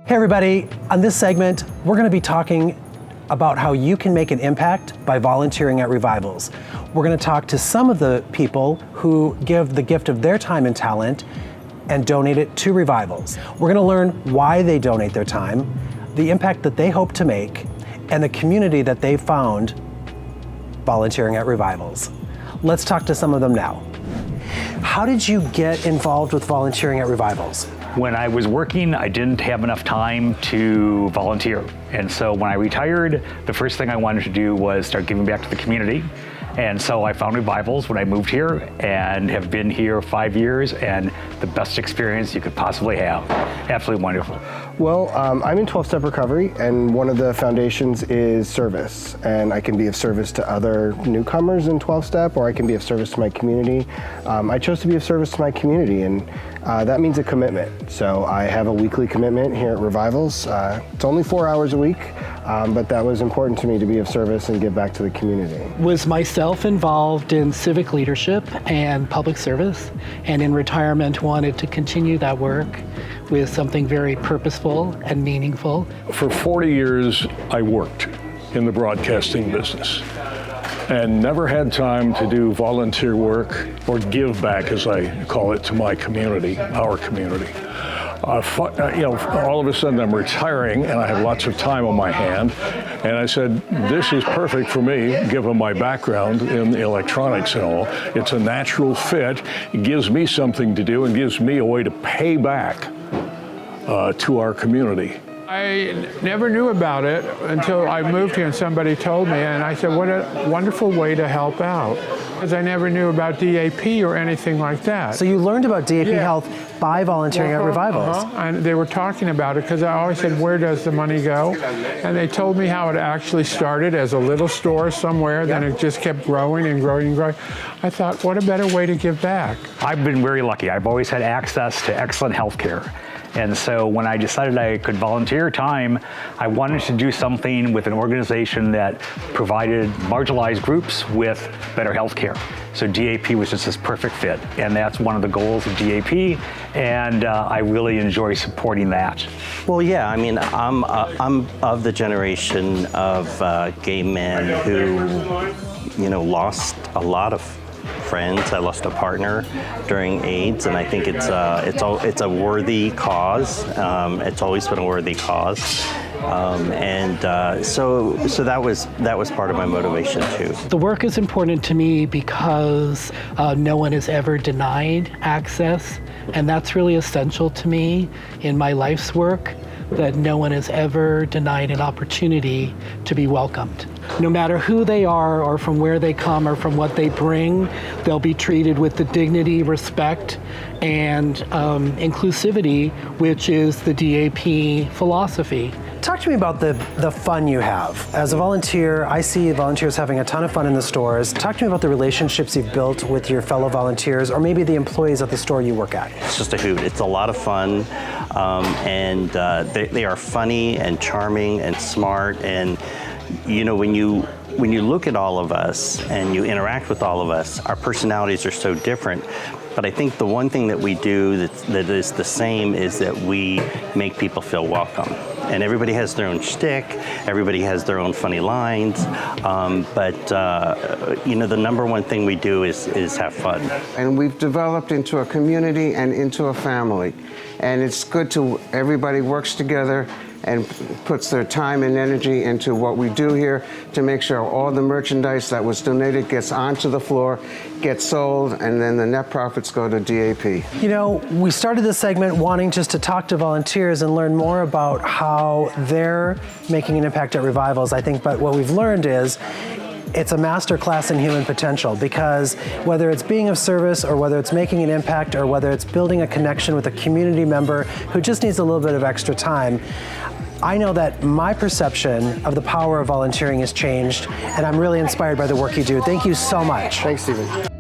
Hey everybody, on this segment, we're going to be talking about how you can make an impact by volunteering at revivals. We're going to talk to some of the people who give the gift of their time and talent and donate it to revivals. We're going to learn why they donate their time, the impact that they hope to make, and the community that they found volunteering at revivals. Let's talk to some of them now. How did you get involved with volunteering at revivals? When I was working, I didn't have enough time to volunteer. And so when I retired, the first thing I wanted to do was start giving back to the community. And so I found Revivals when I moved here and have been here 5 years, and the best experience you could possibly have. Absolutely wonderful. Well, I'm in 12-step recovery, and one of the foundations is service. And I can be of service to other newcomers in 12-step, or I can be of service to my community. I chose to be of service to my community, and that means a commitment. So I have a weekly commitment here at Revivals. It's only 4 hours a week, but that was important to me to be of service and give back to the community. Was myself involved in civic leadership and public service, and in retirement wanted to continue that work with something very purposeful and meaningful. For 40 years, I worked in the broadcasting business and never had time to do volunteer work or give back, as I call it, to my community, our community. All of a sudden I'm retiring and I have lots of time on my hand, and I said, this is perfect for me, given my background in electronics and all. It's a natural fit. It gives me something to do and gives me a way to pay back to our community. I never knew about it until I moved here and somebody told me, and I said, what a wonderful way to help out. Because I never knew about DAP or anything like that. So you learned about DAP Health by volunteering at Revivals. And they were talking about it because I always said, where does the money go? And they told me how it actually started as a little store somewhere, then it just kept growing and growing and growing. I thought, what a better way to give back. I've been very lucky. I've always had access to excellent health care. And so when I decided I could volunteer time, I wanted to do something with an organization that provided marginalized groups with better health care. So DAP was just this perfect fit, and that's one of the goals of DAP, and I really enjoy supporting that. Well, yeah, I mean, I'm of the generation of gay men who, lost a lot of friends. I lost a partner during AIDS, and I think it's a worthy cause. It's always been a worthy cause, so that was part of my motivation too. The work is important to me because no one is ever denied access, and that's really essential to me in my life's work, that no one is ever denied an opportunity to be welcomed. No matter who they are or from where they come or from what they bring, they'll be treated with the dignity, respect, and inclusivity, which is the DAP philosophy. Talk to me about the fun you have. As a volunteer, I see volunteers having a ton of fun in the stores. Talk to me about the relationships you've built with your fellow volunteers, or maybe the employees at the store you work at. It's just a hoot. It's a lot of fun, and they are funny and charming and smart. And when you look at all of us and you interact with all of us, our personalities are so different. But I think the one thing that we do that is the same is that we make people feel welcome. And everybody has their own shtick, everybody has their own funny lines, but the number one thing we do is have fun. And we've developed into a community and into a family. And it's good everybody works together and puts their time and energy into what we do here to make sure all the merchandise that was donated gets onto the floor, gets sold, and then the net profits go to DAP. We started this segment wanting just to talk to volunteers and learn more about how they're making an impact at Revivals, I think, but what we've learned is it's a master class in human potential, because whether it's being of service or whether it's making an impact or whether it's building a connection with a community member who just needs a little bit of extra time, I know that my perception of the power of volunteering has changed, and I'm really inspired by the work you do. Thank you so much. Thanks, Stephen.